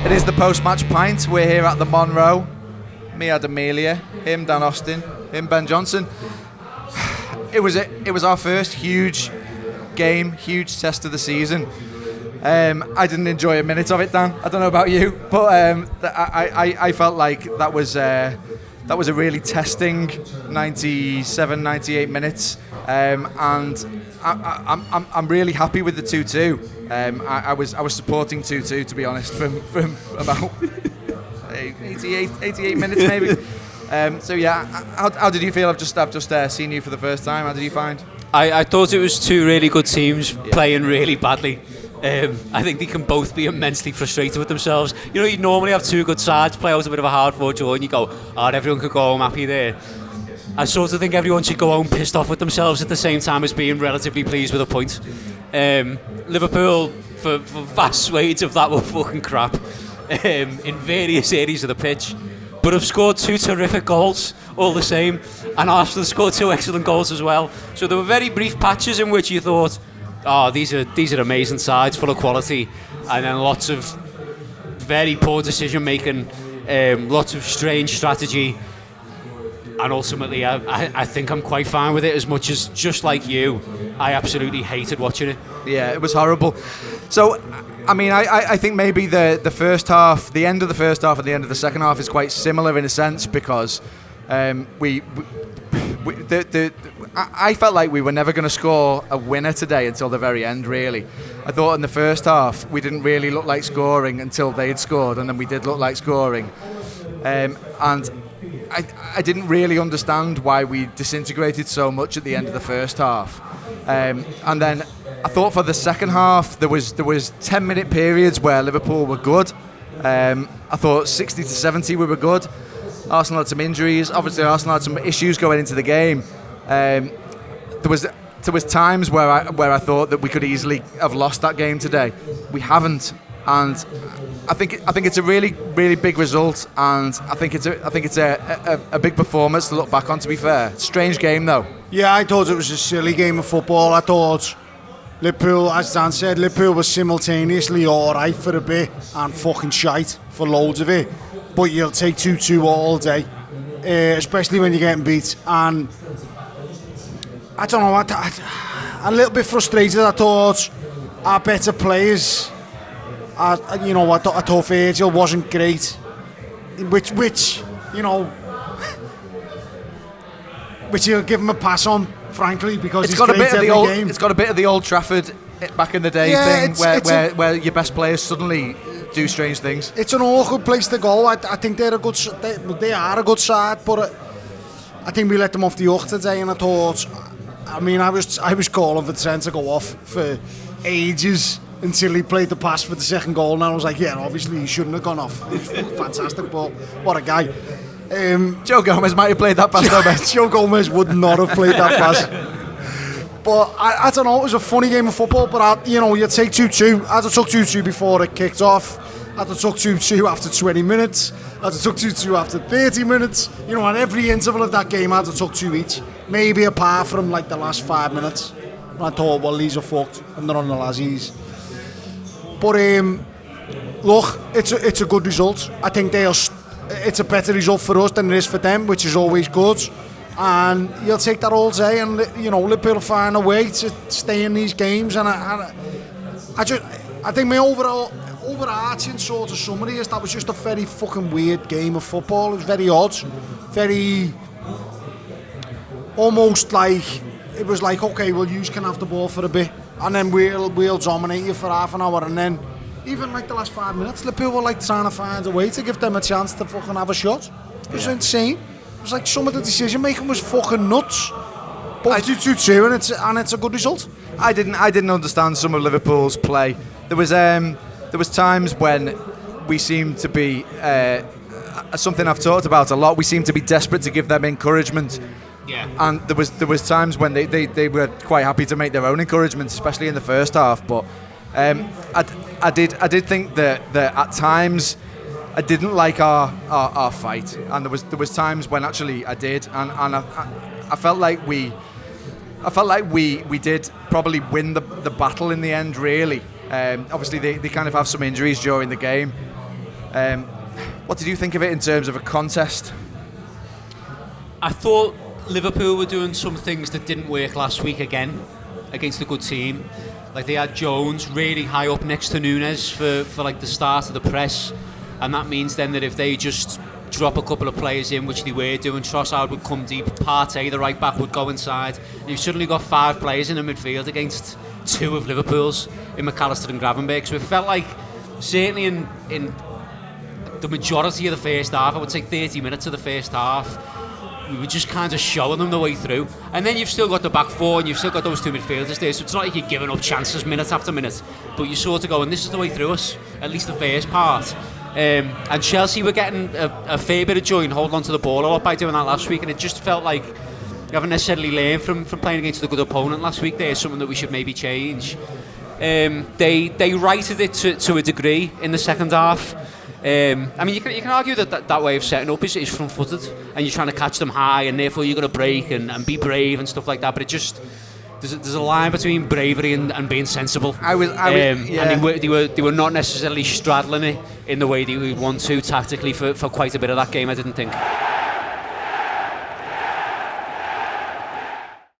It is the post-match pint. We're here at the Monroe. Me, Adam Melia, him, Dan Austin, him, Ben Johnson. It was our first huge game, huge test of the season. I didn't enjoy a minute of it, Dan. I don't know about you, but I felt like that was a really testing 97, 98 minutes, and I'm really happy with the 2-2. I was supporting 2-2, to be honest, from about 88 minutes maybe. So yeah, how did you feel? I've just seen you for the first time. How did you find? I thought it was two really good teams playing really badly. I think they can both be immensely frustrated with themselves. You know, you normally have two good sides play out a bit of a hard-fought draw and you go, everyone could go home happy there. I sort of think everyone should go home pissed off with themselves at the same time as being relatively pleased with a point. Liverpool, for vast swathes of that, were fucking crap in various areas of the pitch, but have scored two terrific goals all the same, and Arsenal scored two excellent goals as well. So there were very brief patches in which you thought, these are amazing sides full of quality, and then lots of very poor decision making, lots of strange strategy, and ultimately I think I'm quite fine with it, as much as, just like you, I absolutely hated watching it. Yeah, it was horrible. So I mean, I think maybe the first half, the end of the first half and the end of the second half is quite similar in a sense, because I felt like we were never going to score a winner today until the very end, really. I thought in the first half we didn't really look like scoring until they'd scored, and then we did look like scoring. And I didn't really understand why we disintegrated so much at the end of the first half. And then I thought for the second half there was 10-minute periods where Liverpool were good. I thought 60 to 70 we were good. Arsenal had some injuries. Obviously, Arsenal had some issues going into the game. There was times where I thought that we could easily have lost that game today. We haven't, and I think it's a really, really big result, and I think it's a big performance to look back on. To be fair, strange game though. Yeah, I thought it was a silly game of football. I thought Liverpool, as Dan said, Liverpool was simultaneously alright for a bit and fucking shite for loads of it. But you'll take 2-2 all day, especially when you're getting beat. And I don't know, I'm a little bit frustrated. I thought our better players, I thought Virgil wasn't great, which you'll give him a pass on, frankly, because he's great every game. It's got a bit of the Old Trafford back in the day thing, where your best players suddenly do strange things. It's an awkward place to go. I think they are a good side, but I think we let them off the hook today. And I thought, I was calling for Trent to go off for ages until he played the pass for the second goal, and I was like, yeah, obviously he shouldn't have gone off. It was fantastic, but what a guy. Joe Gomez might have played that pass though, mate. Joe Gomez would not have played that pass. But I don't know, it was a funny game of football, but you take 2-2. I'd have took 2-2 before it kicked off. I'd have took 2-2 after 20 minutes. I'd have took 2-2 after 30 minutes. At every interval of that game, I'd have took 2 each. Maybe apart from like the last 5 minutes. And I thought, well, these are fucked, and they're on the Lazzies. But look, it's a good result. I think it's a better result for us than it is for them, which is always good. And you'll take that all day, and Liverpool will find a way to stay in these games. And I think my overarching sort of summary is that was just a very fucking weird game of football. It was very odd, very almost like it was like, okay, well, you can have the ball for a bit, and then we'll dominate you for half an hour, and then even like the last 5 minutes, Liverpool were like trying to find a way to give them a chance to fucking have a shot. It was insane. It was like some of the decision making was fucking nuts. But 2-2 and it's a good result. I didn't understand some of Liverpool's play. There was times when we seemed to be something I've talked about a lot. We seemed to be desperate to give them encouragement. Yeah. And there was times when they were quite happy to make their own encouragement, especially in the first half. But I did think that at times I didn't like our fight, and there was times when actually I did, and I felt like we did probably win the battle in the end, really. Obviously they kind of have some injuries during the game, What did you think of it in terms of a contest? I thought Liverpool were doing some things that didn't work last week again against a good team. Like they had Jones really high up next to Nunes for like the start of the press, and that means then that if they just drop a couple of players in, which they were doing, Trossard would come deep, Partey, the right back, would go inside, and you've suddenly got 5 players in the midfield against 2 of Liverpool's in McAllister and Gravenberch. So it felt like, certainly in the majority of the first half, I would say 30 minutes of the first half, we were just kind of showing them the way through. And then you've still got the back 4 and you've still got those 2 midfielders there, so it's not like you're giving up chances minute after minute, but you sort of go, and this is the way through us, at least the first part. And Chelsea were getting a fair bit of joy and holding on to the ball a lot by doing that last week, and it just felt like you haven't necessarily learned from playing against a good opponent last week. There's something that we should maybe change. They righted it to a degree in the second half. I mean, you can argue that way of setting up is front-footed, and you're trying to catch them high, and therefore you're going to break and be brave and stuff like that. But it just there's a line between bravery and being sensible. Yeah. And they were not necessarily straddling it in the way that we want to tactically for quite a bit of that game, I didn't think.